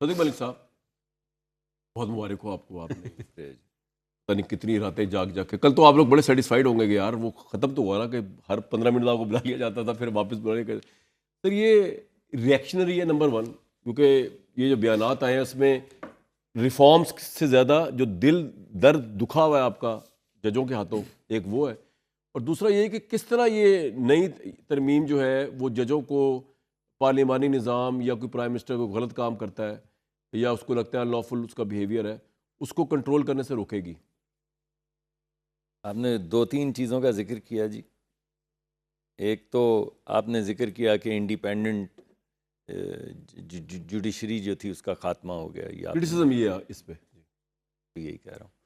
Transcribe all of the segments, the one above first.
صدیق ملک صاحب بہت مبارک ہو آپ کو. آپ نے پتہ نہیں کتنی راتیں جاگ جاگ کے, کل تو آپ لوگ بڑے سیٹسفائیڈ ہوں گے کہ یار وہ ختم تو ہوا نا, کہ ہر 15 منٹ آپ کو بلا لیا جاتا تھا پھر واپس بلانے کے. سر یہ ریئیکشنری ہے نمبر ون, کیونکہ یہ جو بیانات آئے ہیں اس میں ریفارمز سے زیادہ جو دل درد دکھا ہوا ہے آپ کا ججوں کے ہاتھوں, ایک وہ ہے, اور دوسرا یہ کہ کس طرح یہ نئی ترمیم جو ہے وہ ججوں کو پارلیمانی نظام یا کوئی پرائم منسٹر کوئی غلط کام کرتا ہے یا اس کو لگتا ہے لافل اس کا بیہیویئر ہے, اس کو کنٹرول کرنے سے روکے گی. آپ نے 2-3 چیزوں کا ذکر کیا جی. ایک تو آپ نے ذکر کیا کہ انڈیپینڈنٹ جوڈیشری جو تھی اس کا خاتمہ ہو گیا. کرٹیسزم یہ ہے اس پہ, یہی کہہ رہا ہوں.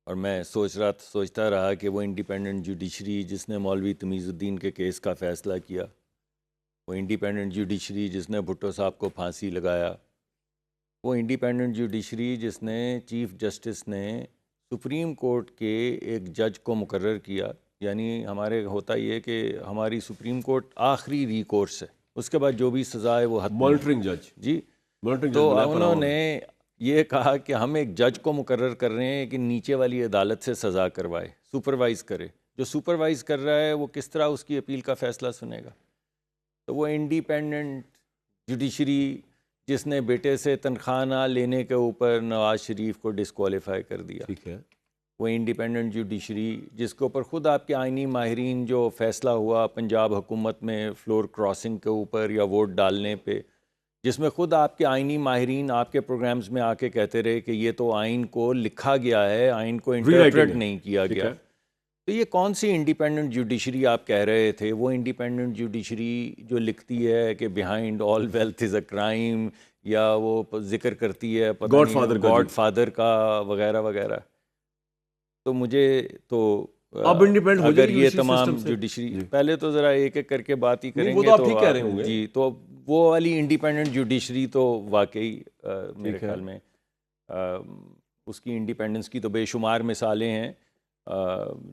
اور میں سوچتا رہا کہ وہ انڈیپینڈنٹ جوڈیشری جس نے مولوی تمیز الدین کے کیس کا فیصلہ کیا, وہ انڈیپینڈنٹ جوڈیشری جس نے بھٹو صاحب کو پھانسی لگایا, وہ انڈیپینڈنٹ جوڈیشری جس نے چیف جسٹس نے سپریم کورٹ کے ایک جج کو مقرر کیا. یعنی ہمارے ہوتا یہ کہ ہماری سپریم کورٹ آخری ریکورس ہے, اس کے بعد جو بھی سزا ہے وہ حتمی ہے. مانیٹرنگ جج جی, مانیٹرنگ جج تو بنایا انہوں نے یہ کہا کہ ہم ایک جج کو مقرر کر رہے ہیں کہ نیچے والی عدالت سے سزا کروائے, سپروائز کرے. جو سپروائز کر رہا ہے وہ کس طرح اس کی اپیل کا فیصلہ سنے گا؟ تو وہ انڈیپینڈنٹ جوڈیشری جس نے بیٹے سے تنخواہ نہ لینے کے اوپر نواز شریف کو ڈسکوالیفائی کر دیا, ٹھیک ہے, وہ انڈیپینڈنٹ جوڈیشری جس کے اوپر خود آپ کے آئینی ماہرین جو فیصلہ ہوا پنجاب حکومت میں فلور کراسنگ کے اوپر یا ووٹ ڈالنے پہ, جس میں خود آپ کے آئینی ماہرین آپ کے پروگرامز میں آ کے کہتے رہے کہ یہ تو آئین کو لکھا گیا ہے, آئین کو انٹرپریٹ نہیں کیا گیا. تو یہ کون سی انڈیپینڈنٹ جوڈیشری آپ کہہ رہے تھے؟ وہ انڈیپینڈنٹ جوڈیشری جو لکھتی ہے کہ behind all wealth is a crime, یا وہ ذکر کرتی ہے گاڈ فادر کا وغیرہ وغیرہ. تو مجھے تو اگر یہ تمام جوڈیشری, پہلے تو ذرا ایک ایک کر کے بات ہی کریں گے تو جی, تو وہ والی انڈیپینڈنٹ جوڈیشری تو واقعی میرے خیال میں اس کی انڈیپینڈنس کی تو بے شمار مثالیں ہیں,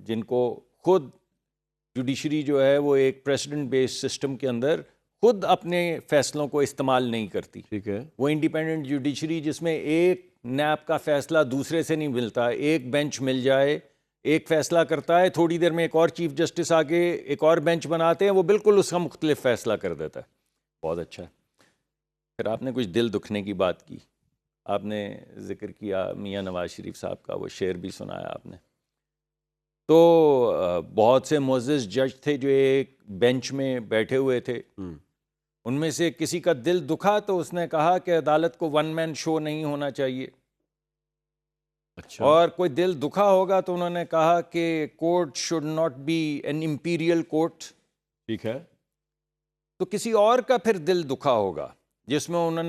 جن کو خود جوڈیشری جو ہے وہ ایک پریسیڈنٹ بیس سسٹم کے اندر خود اپنے فیصلوں کو استعمال نہیں کرتی. ٹھیک ہے, وہ انڈیپینڈنٹ جوڈیشری جس میں ایک نیب کا فیصلہ دوسرے سے نہیں ملتا, ایک بینچ مل جائے, ایک فیصلہ کرتا ہے, تھوڑی دیر میں ایک اور چیف جسٹس آگے ایک اور بینچ بناتے ہیں, وہ بالکل اس کا مختلف فیصلہ کر دیتا ہے. بہت اچھا ہے. پھر آپ نے کچھ دل دکھنے کی بات کی, آپ نے ذکر کیا میاں نواز شریف صاحب کا, وہ شعر بھی سنایا آپ نے. تو بہت سے معزز جج تھے جو ایک بینچ میں بیٹھے ہوئے تھے, ان میں سے کسی کا دل دکھا تو اس نے کہا کہ عدالت کو ون مین شو نہیں ہونا چاہیے. اچھا, اور کوئی دل دکھا ہوگا تو انہوں نے کہا کہ court should not be an imperial court. ٹھیک ہے, تو کسی اور کا پھر دل دکھا ہوگا جس پہ انہوں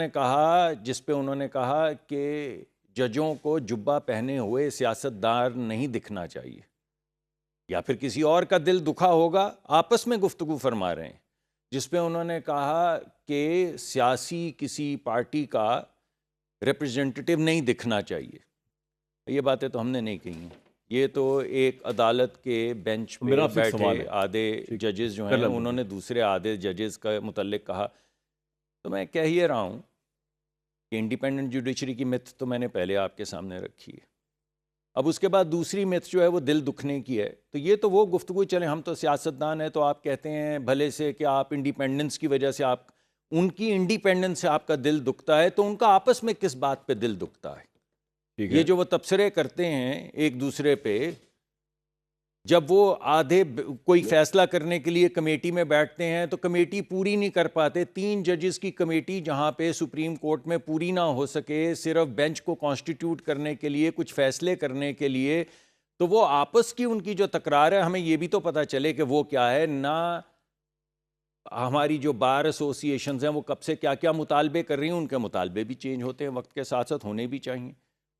نے کہا کہ ججوں کو جبہ پہنے ہوئے سیاستدار نہیں دکھنا چاہیے. یا پھر کسی اور کا دل دکھا ہوگا, آپس میں گفتگو فرما رہے ہیں, جس پہ انہوں نے کہا کہ سیاسی کسی پارٹی کا ریپرزینٹیٹیو نہیں دکھنا چاہیے. یہ باتیں تو ہم نے نہیں کہی ہیں, یہ تو ایک عدالت کے بینچ پہ بیٹھے آدھے ججز جو ہیں انہوں نے دوسرے آدھے ججز کا متعلق کہا. تو میں کہہ یہ رہا ہوں کہ انڈیپینڈنٹ جوڈیشری کی متھ تو میں نے پہلے آپ کے سامنے رکھی ہے. اب اس کے بعد دوسری متھ جو ہے وہ دل دکھنے کی ہے. تو یہ تو وہ گفتگو, چلیں ہم تو سیاستدان ہیں, تو آپ کہتے ہیں بھلے سے کہ آپ انڈیپینڈنس کی وجہ سے آپ ان کی انڈیپینڈنس سے آپ کا دل دکھتا ہے, تو ان کا آپس میں کس بات پہ دل دکھتا ہے؟ یہ جو وہ تبصرے کرتے ہیں ایک دوسرے پہ, جب وہ آدھے کوئی فیصلہ کرنے کے لیے کمیٹی میں بیٹھتے ہیں تو کمیٹی پوری نہیں کر پاتے. 3 ججز کی کمیٹی جہاں پہ سپریم کورٹ میں پوری نہ ہو سکے صرف بینچ کو کانسٹیٹیوٹ کرنے کے لیے, کچھ فیصلے کرنے کے لیے, تو وہ آپس کی ان کی جو تکرار ہے, ہمیں یہ بھی تو پتہ چلے کہ وہ کیا ہے. نہ ہماری جو بار ایسوسی ایشنز ہیں وہ کب سے کیا کیا مطالبے کر رہی ہیں, ان کے مطالبے بھی چینج ہوتے ہیں, وقت کے ساتھ ساتھ ہونے بھی چاہیے.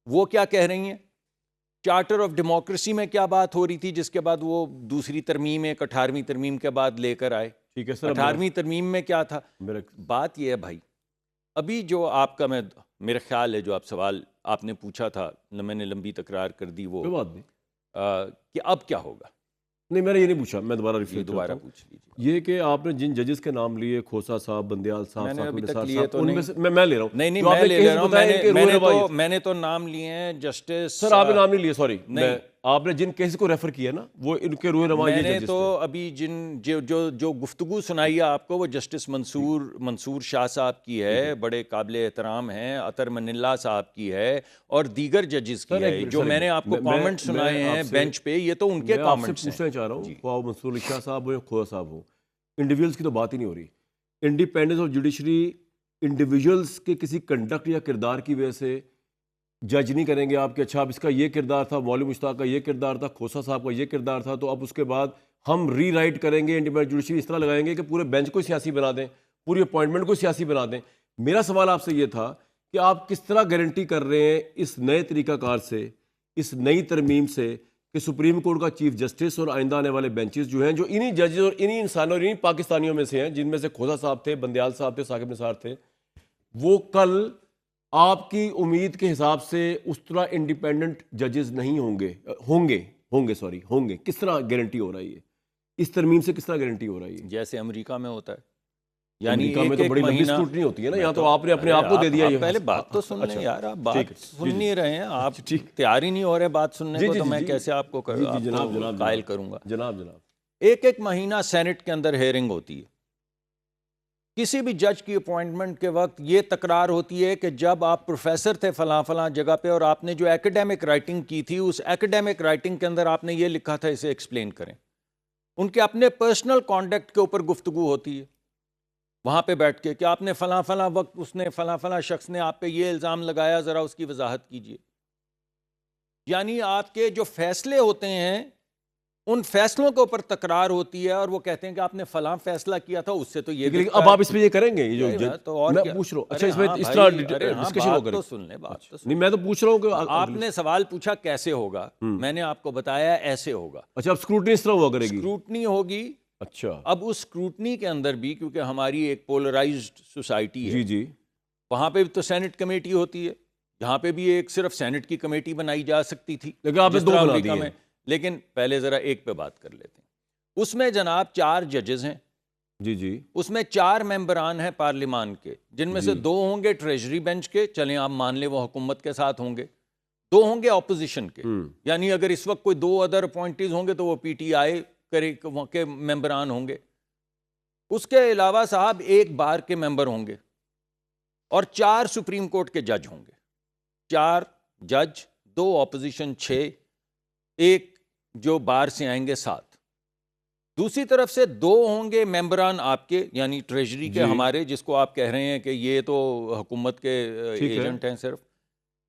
وہ کیا کہہ رہی ہیں, چارٹر آف ڈیموکریسی میں کیا بات ہو رہی تھی, جس کے بعد وہ دوسری ترمیم ایک 18ویں ترمیم کے بعد لے کر آئے. ٹھیک ہے سر, 18ویں ترمیم میں کیا تھا؟ بات یہ ہے بھائی, ابھی جو آپ کا میرا خیال ہے جو آپ سوال آپ نے پوچھا تھا, میں نے لمبی تکرار کر دی وہ, کوئی بات نہیں, کہ اب کیا ہوگا. نہیں میں نے یہ نہیں پوچھا, میں دوبارہ ریپیٹ دوبارہ پوچھ لیجیے. یہ کہ آپ نے جن ججز کے نام لیے, کھوسا صاحب, بندیال صاحب, میں نے ابھی ثاقب تک نثار لیے صاحب, تو ان نہیں. میں سے میں لے رہا ہوں. نہیں جو آپ میں نے لے کیس رہا ہوں. بتایا ان کے روح روایت. میں نے تو نام لیے ہیں جسٹس. سر آپ نے نام نہیں لیے, سوری, آپ نے جن کیس کو ریفر کیا نا وہ ان کے روح رواں میں یہ نے ججز تو تھے. ابھی جو گفتگو سنائی ہے آپ کو وہ جسٹس منصور شاہ صاحب کی ہے, بڑے قابل احترام ہیں, عطر منلہ صاحب کی ہے, اور دیگر ججز کی ہے. جو میں نے آپ کو کامنٹ سنائے ہیں بینچ پہ, یہ تو ان کے کامنٹس ہیں. پوچھنا چاہ رہا ہوں, خواہ منصور علی شاہ صاحب ہو یا کھوسا صاحب ہو, انڈیویجولس کی تو بات ہی نہیں ہو رہی. انڈیپینڈنس آف جوڈیشری انڈیویجولس کے کسی کنڈکٹ یا کردار کی وجہ سے جج نہیں کریں گے آپ کہ اچھا اب اس کا یہ کردار تھا, مولوی مشتاق کا یہ کردار تھا, کھوسا صاحب کا یہ کردار تھا, تو اب اس کے بعد ہم ری رائٹ کریں گے, انڈیپینڈنٹ جوڈیشری اس طرح لگائیں گے کہ پورے بینچ کو سیاسی بنا دیں, پوری اپوائنٹمنٹ کو سیاسی بنا دیں. میرا سوال آپ سے یہ تھا کہ آپ کس طرح گارنٹی کر رہے ہیں اس نئے طریقہ کار سے, اس نئی ترمیم سے, کہ سپریم کورٹ کا چیف جسٹس اور آئندہ آنے والے بینچز جو ہیں, جو انہی ججز اور انہی انسانوں اور انہی پاکستانیوں میں سے ہیں, جن میں سے کھوسا صاحب تھے, بندیال صاحب تھے, ثاقب نثار تھے, وہ کل آپ کی امید کے حساب سے اس طرح انڈیپینڈنٹ ججز نہیں ہوں گے. کس طرح گارنٹی ہو رہی ہے اس ترمیم سے, کس طرح گارنٹی ہو رہی ہے؟ جیسے امریکہ میں ہوتا ہے, یعنی امریکہ میں تو بڑی لمبی اسکروٹنی ہوتی ہے نا, یہاں تو آپ نے اپنے آپ کو دے دیا. یہ پہلے بات تو سن لیں یار, آپ بات سن نہیں رہے ہیں, آپ تیار ہی نہیں ہو رہے بات سننے کو, تو میں کیسے آپ کو قائل کروں گا. جناب ایک مہینہ سینٹ کے اندر ہیئرنگ ہوتی ہے. کسی بھی جج کی اپوائنٹمنٹ کے وقت یہ تکرار ہوتی ہے کہ جب آپ پروفیسر تھے فلاں جگہ پہ, اور آپ نے جو ایکیڈیمک رائٹنگ کی تھی, اس ایکیڈیمک رائٹنگ کے اندر آپ نے یہ لکھا تھا, اسے ایکسپلین کریں. ان کے اپنے پرسنل کانڈکٹ کے اوپر گفتگو ہوتی ہے وہاں پہ بیٹھ کے, کہ آپ نے فلاں وقت اس نے فلاں شخص نے آپ پہ یہ الزام لگایا, ذرا اس کی وضاحت کیجئے. یعنی آپ کے جو فیصلے ہوتے ہیں ان فیصلوں کے اوپر تکرار ہوتی ہے, اور وہ کہتے ہیں کہ آپ نے فلاں فیصلہ کیا تھا, اس سے تو یہ. لیکن اب آپ اس پہ یہ کریں گے, یہ جو تو اور میں پوچھ رہا ہوں, اچھا اس میں اس طرح ڈسکشن ہوگا. تو سن لیں بات. نہیں میں تو پوچھ رہا ہوں کہ آپ نے سوال پوچھا کیسے ہوگا, میں نے آپ کو بتایا ایسے ہوگا. اچھا اب اسکروٹنی اس طرح ہوا کرے گی. اسکروٹنی ہوگی. اچھا اب اس اسکروٹنی کے اندر بھی, کیونکہ ہماری ایک پولرائزڈ سوسائٹی ہے, جی وہاں پہ بھی تو سینٹ کمیٹی ہوتی ہے, یہاں پہ بھی ایک صرف سینٹ کی کمیٹی بنائی جا سکتی تھی, لیکن آپ نے دو بنا دی ہیں. لیکن پہلے ذرا ایک پہ بات کر لیتے ہیں. اس میں جناب 4 ججز ہیں. جی اس میں 4 ممبران ہیں پارلیمان کے, جن میں سے 2 ہوں گے ٹریجری بینچ کے, چلیں آپ مان لیں وہ حکومت کے ساتھ ہوں گے, 2 ہوں گے اپوزیشن کے. یعنی اگر اس وقت کوئی 2 ادر اپوائنٹیز ہوں گے تو وہ پی ٹی آئی کے ممبران ہوں گے. اس کے علاوہ صاحب 1 بار کے ممبر ہوں گے, اور 4 سپریم کورٹ کے جج ہوں گے. 4 جج, 2 اپوزیشن 6, 1 جو بار سے آئیں گے 7. دوسری طرف سے 2 ہوں گے ممبران آپ کے, یعنی ٹریجری کے ہمارے, جس کو آپ کہہ رہے ہیں کہ یہ تو حکومت کے ایجنٹ ہیں صرف.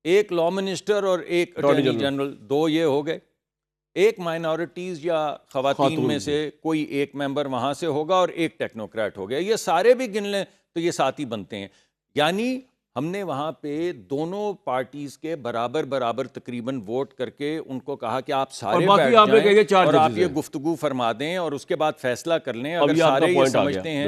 1 لا منسٹر اور 1 اٹارنی جنرل, 2 یہ ہو گئے. 1 مائنورٹیز یا خواتین میں سے کوئی 1 ممبر وہاں سے ہوگا, اور 1 ٹیکنوکریٹ ہو گیا. یہ سارے بھی گن لیں تو یہ 7 ہی بنتے ہیں. یعنی ہم نے وہاں پہ دونوں پارٹیز کے برابر تقریباً ووٹ کر کے ان کو کہا کہ آپ سارے بیٹھ جائیں اور آپ یہ گفتگو فرما دیں, اور اس کے بعد فیصلہ کر لیں. اگر سارے یہ سمجھتے ہیں